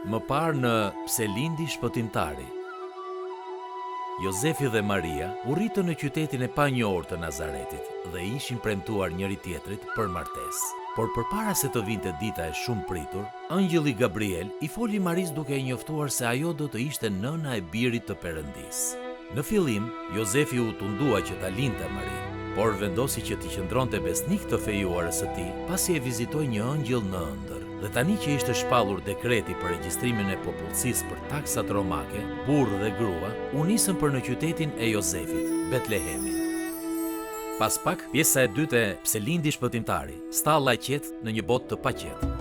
Më parë në Pse lindi shpëtimtari. Jozefi dhe Maria u rritën në qytetin e panjohur të Nazaretit dhe ishin premtuar njëri tjetrit për martesë. Por përpara se të vinte dita e shumë pritur, angjëlli Gabriel i foli Maris duke i njoftuar se ajo do të ishte nëna e birit të Perëndisë. Në fillim, Jozefi u tundua që ta lindte Marin, por vendosi që t'i qëndronte besnik të fejuarës së tij, pasi e vizitoi një angjëll në ëndër. Dhe tani që ishte shpallur dekreti për regjistrimin e popullsisë për taksat romake, burrë dhe grua u nisën për në qytetin e Jozefit, Betlehemin. Pas pak, pjesa e dytë e Pse lindi shpëtimtari, stalla e qetë në një botë të paqetë.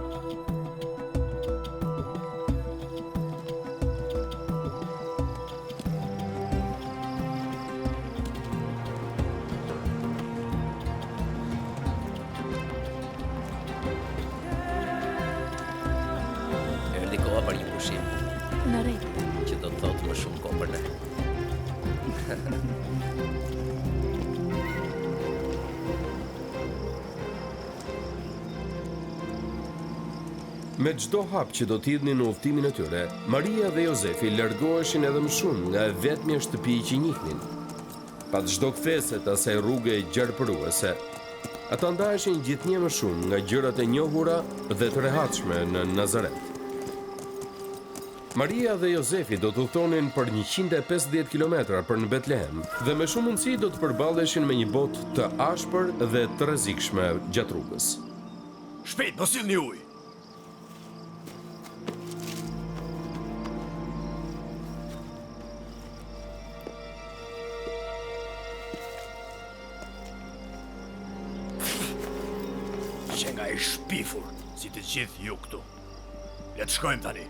Për një pushim Në re. që do të thotë më shumë kohë për ne. Me çdo hap që do t'hidhnin në udhtimin e tyre, Maria dhe Jozefi largoheshin edhe më shumë nga vetmja shtëpi që njihnin. Pas çdo kthese të asaj rruge gjarpëruese, ata ndaheshin gjithnjë më shumë nga gjërat e njohura dhe të rehatshme në Nazaret. Maria dhe Jozefi do të udhtonin për 150 kilometra për në Betlehem dhe me shumë mundësi do të përballeshin me një botë të ashpër dhe të rrezikshme gjatë rrugës. Shpejt, mos sillni ujë. Që nga e shpifur, si të gjithë ju këtu. Le të shkojmë tani.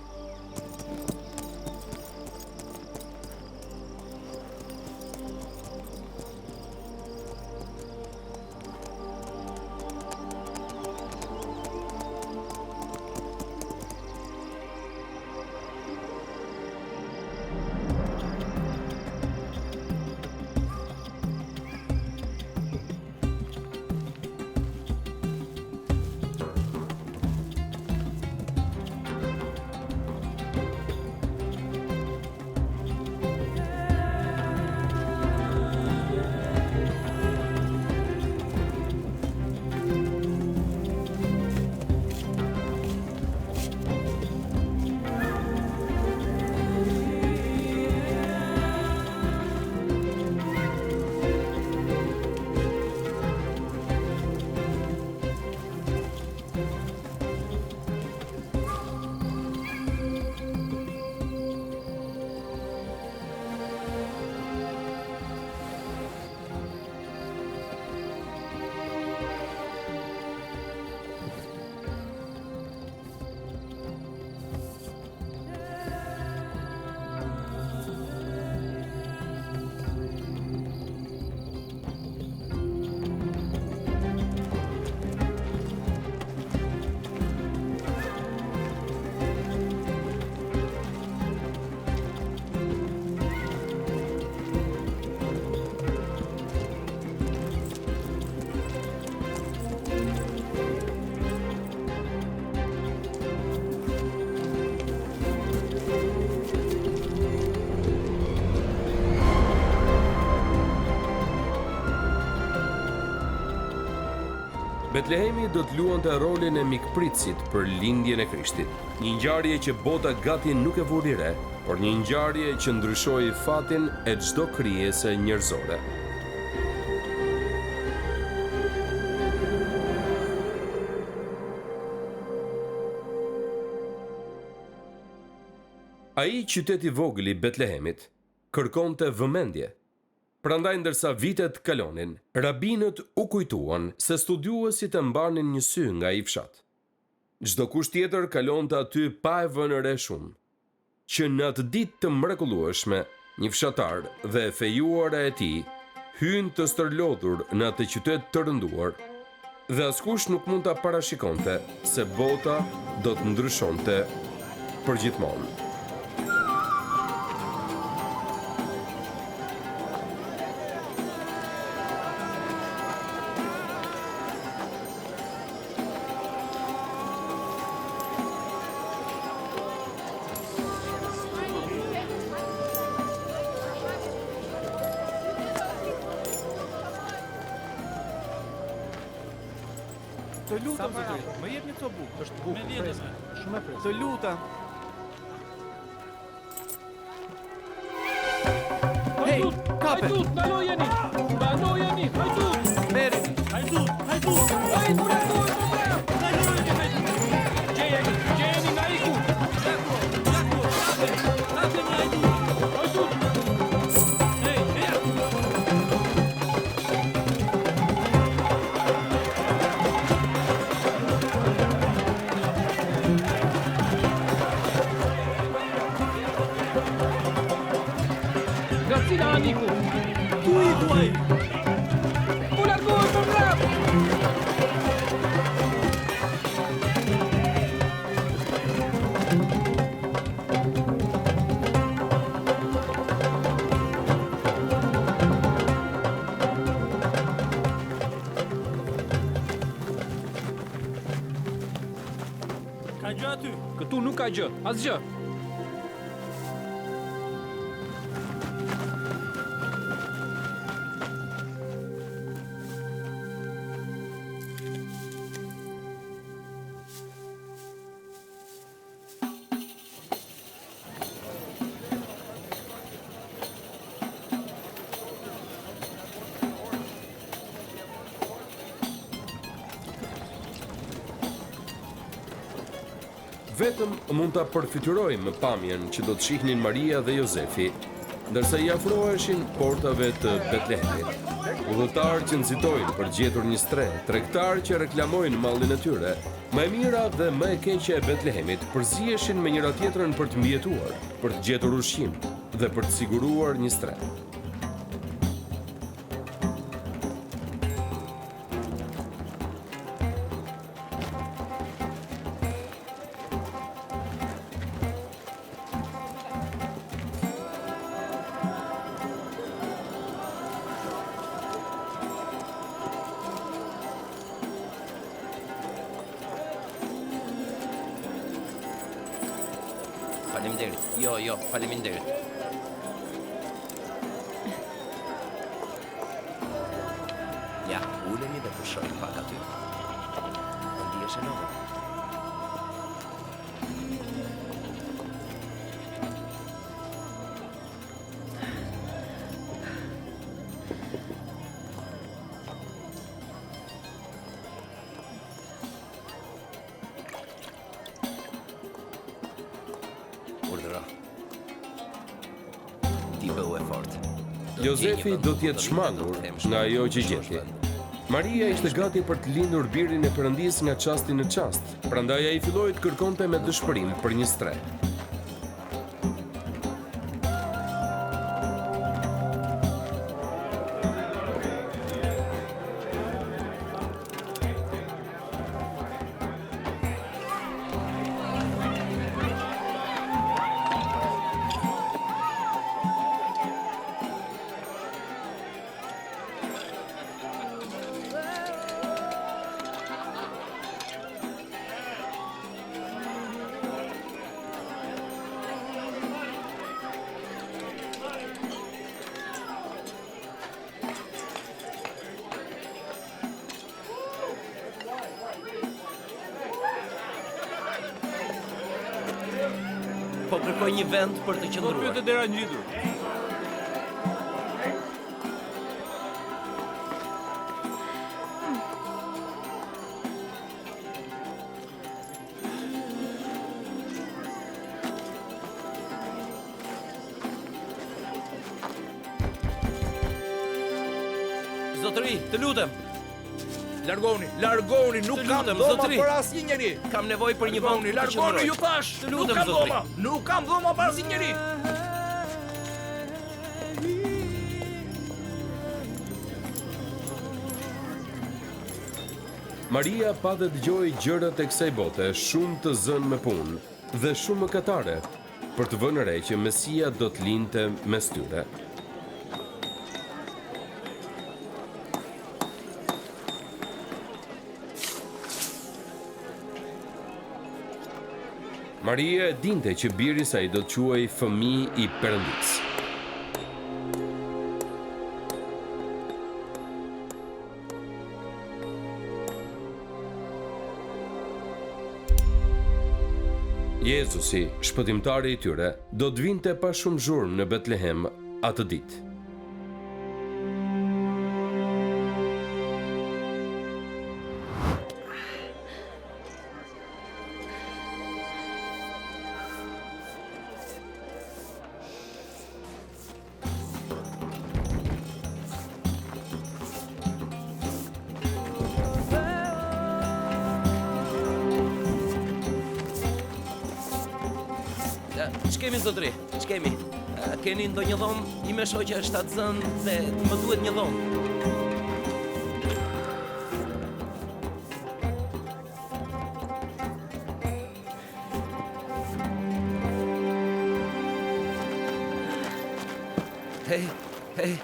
Betlehemi do të luante rolin e mikpritësit për lindjen e Krishtit. Një ngjarje që bota gati nuk e vuri re, por një ngjarje që ndryshoi fatin e çdo krijese njerëzore. Ai qyteti vogël i Betlehemit kërkonte vëmendje. Prandaj ndërsa vitet kalonin, rabinët u kujtuan se studiuesit e mbanin një sy nga ai fshat. Çdo kush tjetër kalonte aty pa e vënë re shumë, që në atë ditë të mrekullueshme, një fshatar dhe e fejuara e tij hyn të stërlodhur në atë qytet të rënduar, dhe askush nuk mund ta parashikonte se bota do të ndryshonte përgjithmonë. Të lutem zotëri, më jepni këto bukë. Është bukë. Me vjetës. Shumë e freskët. Të lutem. Hey, kape. Hajdut, ndalojeni. Ndalojeni, hajdut. Merreni. Hajdut. Ai buraku, ndalojeni. Gjejeni nga iku. Grazie Nico. Tu i tuoi. Un largo, bravo. Ka gjë aty? Këtu nuk ka gjë, asgjë. Vetëm mund ta përfytyrojmë pamjen që do të shihnin Maria dhe Jozefi, ndërsa i afroheshin portave të Betlehemit. Udhëtarë që nxitojnë për gjetur një stre, tregtarë që reklamojnë mallin e tyre, më e mira dhe më e keqja e Betlehemit përziheshin me njëra tjetrën për të mbijetuar, për të gjetur ushqim dhe për të siguruar një stre. Faleminderit. Jo, faleminderit. Ja, ulemi dhe pushojmë pak aty. Ndihesh e lodhur. Urdhëro. Ti bëu e fortë. Jozefi do të jetë shmangur nga ajo që gjeti. Maria ishte gati për të lindur birin e Perëndisë nga çasti në çast, prandaj ai filloi të kërkonte me dëshpërim për një stre. Po kërkoj një vend për të Do qëndruar. pyetë dera ngjitur. Zotëri, të lutem. Largoni, nuk Të kam lutem, dhoma zotëri. për asnjë njeri. Kam nevojë për një vend për të Largoni, qëndruar. ju thash. Të Nuk lutem, kam zotëri. dhoma. Nuk kam dhoma për asnjë njeri. Maria pa dhe dëgjoi gjërat e kësaj bote, shumë të zënë me punë dhe shumë mëkatare, për të vënë re që Mesia do të lindte mes tyre. Maria e dinte që biri i saj do të quhej fëmijë i Perëndisë. Jezusi, shpëtimtari i tyre, do të vinte pa shumë zhurmë në Betlehem atë ditë. Ç'kemi zotëri? Ç'kemi? Keni ndonjë dhomë? I me shoqja është atë zënë dhe më duhet një dhomë. Hej,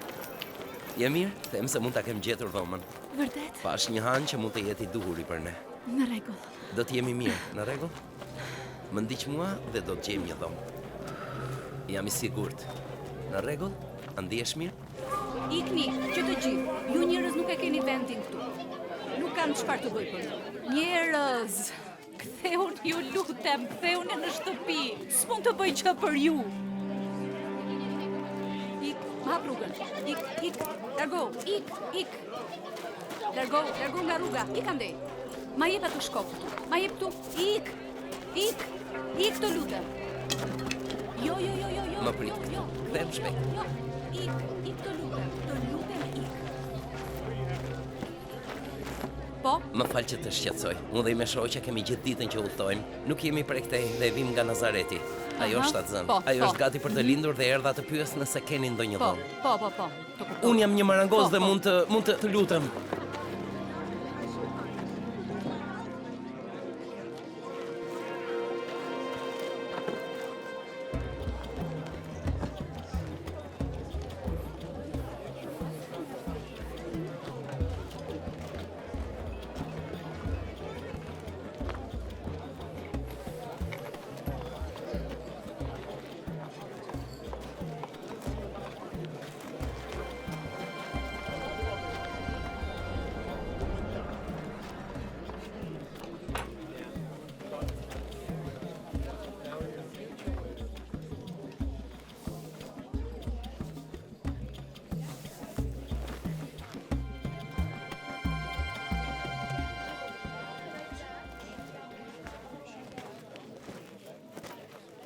je mirë? Them se mund ta kem gjetur dhomën. Vërtet? Pash një han që mund të jetë i duhuri për ne. Në rregull. Do të jemi mirë, në rregull? Më ndiq mua dhe do të gjejmë një dhomë. Jam i sigurt. Në rregull? A ndihesh mirë? Ikni, që të gjithë. Ju njerëz nuk e keni vendin këtu. Nuk kam çfarë të bëj për ju. Njerëz, ktheuni, ju lutem, ktheuni në shtëpi. S'mund të bëj gjë për ju. Ik, ma hap rrugën. Ik, largo, ik. Largo nga rruga. Ik andej. Ma jep atë shkop këtu. Ma jep këtu. Ik të lutem. Jo. Më prit. Kthehem shpejt. Jo. Ik të lutem. Ik. Po? Më fal që të shqetësoj. Unë dhe i me shoqja kemi gjithë ditën që udhtojmë. Nuk jemi prej këtej dhe vim nga Nazareti. Ajo është atë zënë. Ajo është gati për të lindur dhe erdha të pyes nëse keni ndonjë dhomë. Po. Unë jam një marangoz dhe mund të lutem.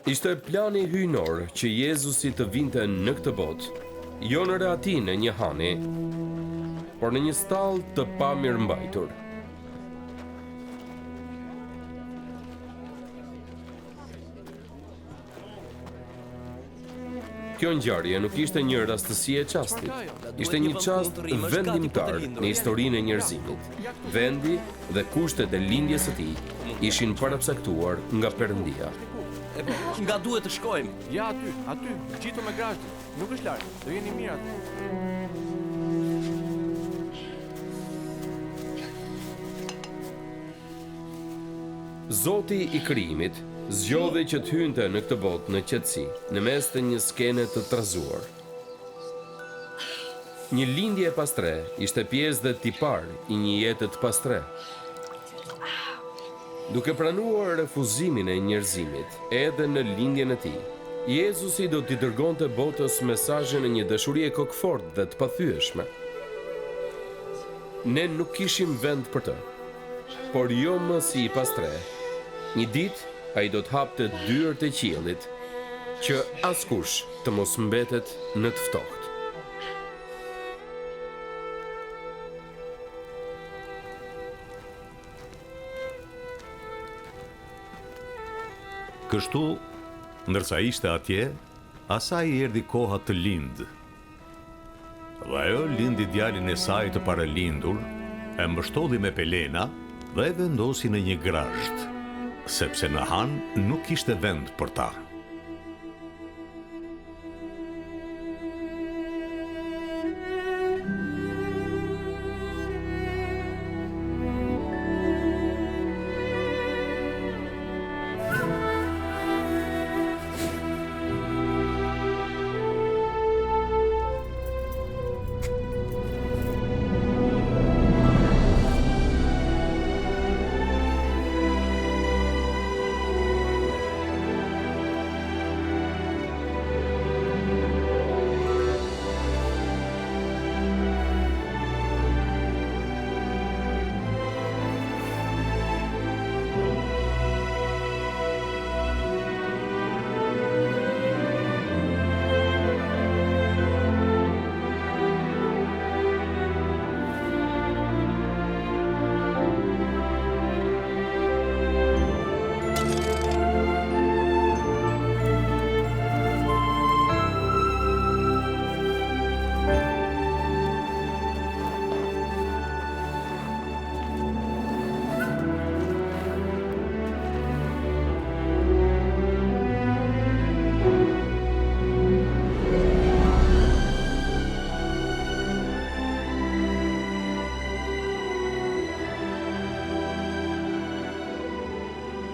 Ishte plani hyjnor që Jezusi të vinte në këtë botë, jo në rati në një hani, por në një stall të pamirëmbajtur. Kjo ngjarje nuk ishte një rastësi e çastit. Ishte një çast vendimtar në historinë e njerëzimit. Vendi dhe kushtet e lindjes së tij ishin parapcaktuar nga Perëndia. Nga duhet të shkojmë. Ja, aty, qitu me grashtin. Nuk është larg, do jeni mirë aty. Zoti i krijimit zgjodhi që të hynte në këtë botë në qetësi, në mes të një skene të trazuar. Një lindje e pastre ishte pjesë dhe tipar i një jete të pastre. Duke pranuar refuzimin e njerëzimit, edhe në lindjen e tij, Jezusi do t'i dërgonte botës mesazhin e një dashurie kokëforte dhe të pathyeshme. Ne nuk kishim vend për të, por jo më si i pastre. Një ditë ai do të hapte dyert e qiellit, që askush të mos mbetet në të ftohtë. Kështu, ndërsa ishte atje, asaj i erdhi koha të lindë. Dhe ajo lindi djalin e saj të paralindur, e mbështodhi me pelena dhe e vendosi në një grasht, sepse në han nuk ishte vend për ta.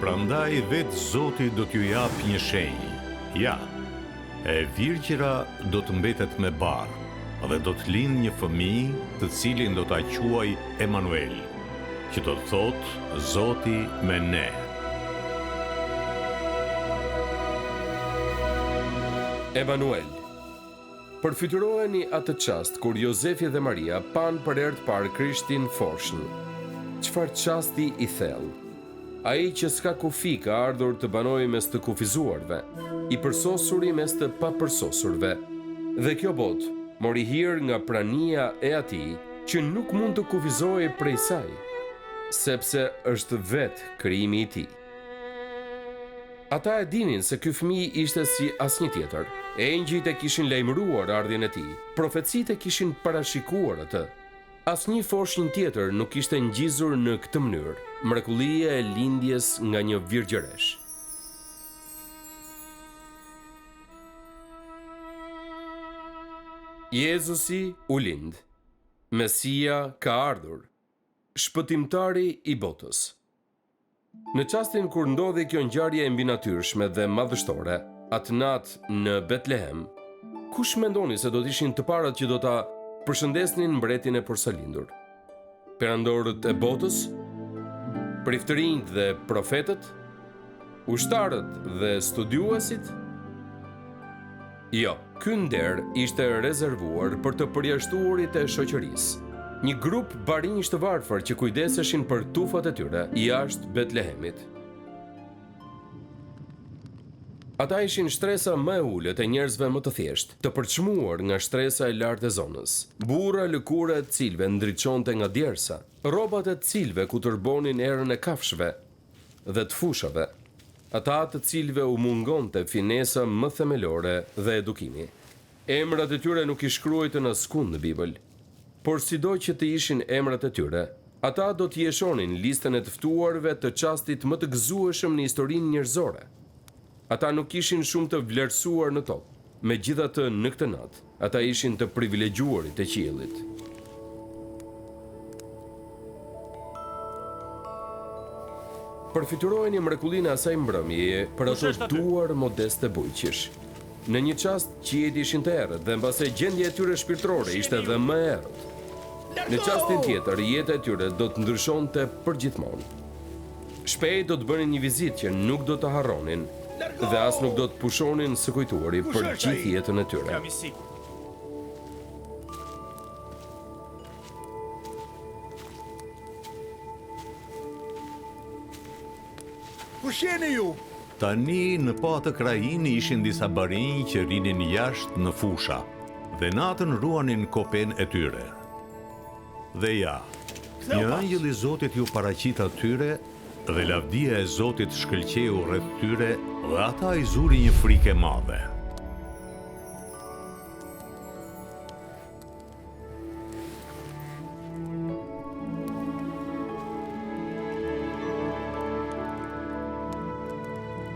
Prandaj vetë Zoti do t'ju jap një shenjë. Ja, e virgjëra do të mbetet me barë, dhe do të lind një fëmijë, të cilin do ta quaj Emanuel, që do të thotë Zoti me ne. Emanuel. Përfituroheni atë çast kur Jozefi dhe Maria pan për herë të parë Krishtin forshën. Çfarë çasti i thellë. Ai që s'ka kufi ka ardhur të banojë mes të kufizuarve, i përsosuri mes të papërsosurve. Dhe kjo botë mori hir nga prania e atij që nuk mund të kufizojë prej saj, sepse është vetë krijimi i tij. Ata e dinin se ky fëmijë ishte si asnjë tjetër. Engjëjt e kishin lajmëruar ardhjën e tij, profecitë e kishin parashikuar atë. Asnjë foshnjë tjetër nuk ishte ngjizur në këtë mënyrë, mrekullia e lindjes nga një virgjëresh. Jezusi u lind. Mesia ka ardhur. Shpëtimtari i botës. Në çastin kur ndodhi kjo ngjarje e mbinatyrshme dhe madhështore, atë natë në Betlehem, kush mendoni se do të ishin të parat që do ta përshëndesnin mbretin e porsalindur? Perandorët e botës, priftërinjt dhe profetët, ushtarët dhe studiuesit? Jo, ky nder ishte rezervuar për të përjashtuarit e shoqërisë. Një grup barinjësh të varfër që kujdeseshin për tufat e tyre jashtë Betlehemit. Ata ishin shtresa më e ulët e njerëzve më të thjeshtë, të përçmuar nga shtresa e lartë e zonës. Burra lëkure të cilve ndriçonte nga djersa, rrobat e të cilve ku tërbonin erën e kafshëve dhe të fushave, ata të cilve u mungonte finesa më themelore dhe edukimi. Emrat e tyre nuk i shkruajtën askund në Bibël. Por sido që të ishin emrat e tyre, ata do të jeshonin listën e të ftuarve të çastit më të gëzueshëm në historinë njerëzore. Ata nuk ishin shumë të vlerësuar në tokë, megjithatë në këtë natë, ata ishin të privilegjuarit e qiellit. Përfituroheni mrekullinë e asaj mbrëmjeje për ato duar modeste bujqish. Në një çast qiejt ishin të errët dhe mbase gjendja e tyre shpirtërore ishte edhe më e errët. Në çastin tjetër, jeta e tyre do të ndryshonte përgjithmonë. Shpejt do të bënin një vizitë që nuk do të harronin dhe as nuk do të pushonin së kujtuari për gjithë jetën e tyre. Kush jeni ju? Tani në pa të krajinë ishin disa barinj që rinin jashtë në fusha dhe natën ruanin kopen e tyre. Dhe ja, një angjëll i Zotit ju paraqit atyre dhe lavdia e Zotit shkëlqeu rreth tyre dhe ata i zuri një frikë e madhe.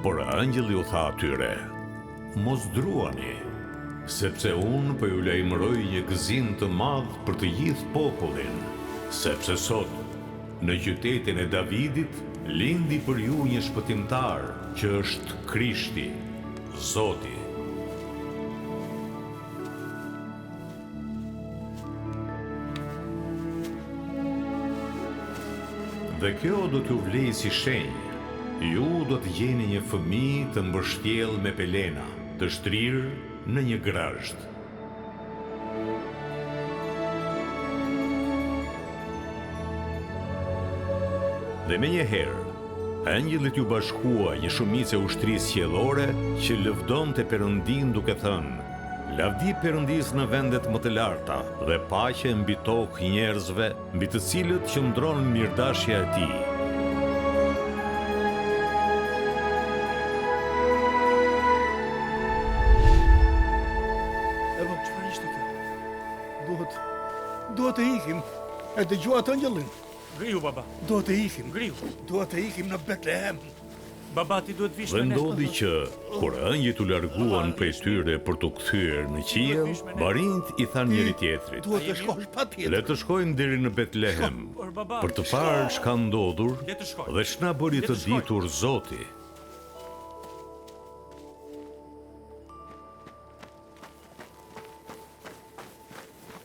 Por angjëlli u tha atyre, mos druani, sepse unë po ju lajmëroj një gëzim të madh për të gjithë popullin, sepse sot, në qytetin e Davidit, lindi për ju një shpëtimtar, që është Krishti, Zoti. Dhe kjo do t'ju vlejë si shenjë. Ju do të jeni një fëmijë të mbështjell me pelena, të shtrirë në një grasht. Dhe menjëherë, angjëllit ju bashkua një shumicë ushtrisë qiellore që lëvdonte Perëndin duke thënë: Lavdi Perëndis në vendet më të larta dhe paqe mbi tokë njerëzve mbi të cilët qëndron mirëdashja e tij. Duhet të ikim. E dëgjuat angjëllin? Ngrihu, baba. Duhet të ikim. Ngrihu. Duhet të ikim në Betlehem. Baba ti duhet vish Dhe me ne. ndodhi që, kur ëngjit u larguan prej tyre për t'u kthyer në qiell, barinjt i thanë njëri tjetrit: Duhet të shkosh patjetër. Le të shkojmë deri në Betlehem për të parë ç'ka ndodhur dhe ç'na bëri të ditur Zoti.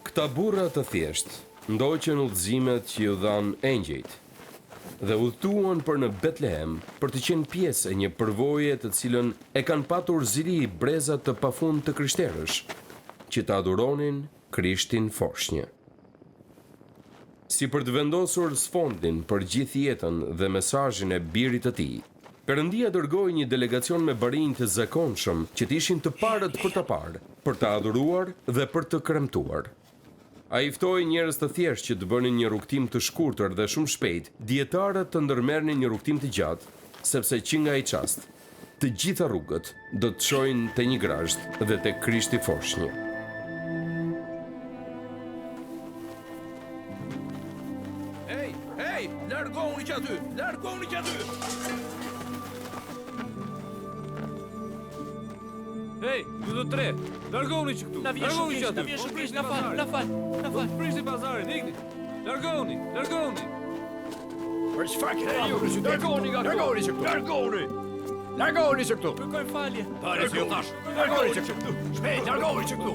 Këta burra të thjesht ndoqën udhëzimet që ju dhanë engjëjt dhe udhëtuan për në Betlehem për të qenë pjesë e një përvoje të cilën e kanë patur zili brezat të pafund të krishterësh, që të aduronin Krishtin Foshnjë. Si për të vendosur sfondin për gjithë jetën dhe mesazhin e birit të tij, Perëndia dërgoi një delegacion me barinj të zakonshëm që të ishin të parët për ta parë, për të adhuruar dhe për të kremtuar. Ai ftoi njerëz të thjeshtë që të bënin një rrugtim të shkurtër dhe shumë shpejt, dietarët të ndërmerrnin një rrugtim të gjatë, sepse që nga ai çast, të gjitha rrugët do të çojnë te një grazhd dhe te Krishti Foshnjë. Hey, largoni që aty! Largoni që aty! Hej, ju të tre, largoni që këtu. Largoni që aty. Na fal. Prishni pazarin, ikni. Largoni. Për çfarë keni ju? Largoni që këtu! Largoni që këtu! Kërkoj falje. Pare si ju thash! Largoni që këtu! Shpejt, largoni që këtu!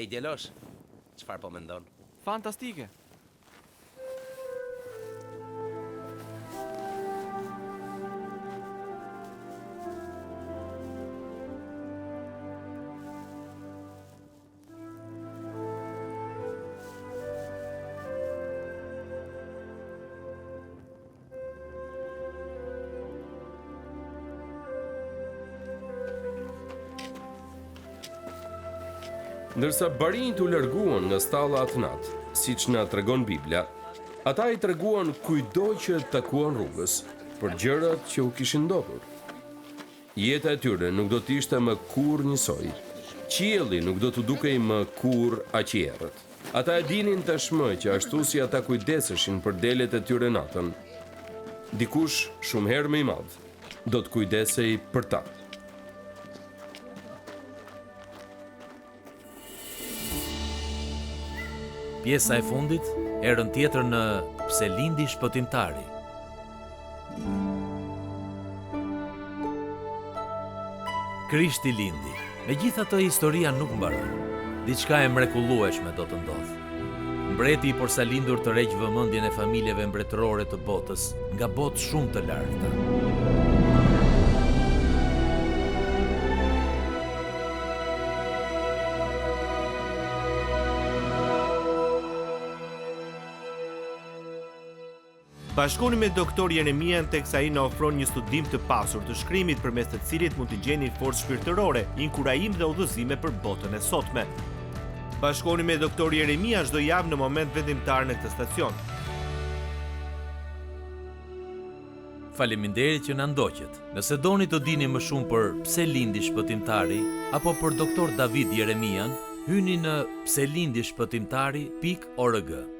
Ej, djelosh, çfarë po mendon? Fantastike. Ndërsa barinjt u larguan nga stalla atë natë, siç na tregon Bibla, ata i treguan kujdo që takuan rrugës për gjërat që u kishin ndodhur. Jeta e tyre nuk do të ishte më kurrë njësoj. Qielli nuk do të dukej më kurrë aq i errët. Ata e dinin tashmë që ashtu si ata kujdeseshin për delet e tyre natën, dikush shumë herë më i madh do të kujdesej për ta. Pjesa e fundit, herën tjetër në Pse lindi shpëtimtari. Krishti lindi. Megjithatë, historia nuk mbaron. Diçka e mrekullueshme do të ndodhë. Mbreti i porsalindur të rreq vëmendjen e familjeve mbretërore të botës nga botë shumë të largëta. Bashkoni me doktor Jeremian teksa ai na ofron një studim të pasur të shkrimit përmes të cilit mund të gjeni forcë shpirtërore, inkurajim dhe udhëzime për botën e sotme. Bashkoni me doktor Jeremia çdo javë në moment vendimtar në këtë stacion. Faleminderit që na ndoqët. Nëse doni të dini më shumë për pse lindi shpëtimtari apo për doktor David Jeremian, hyni në pselindishpëtimtari.org.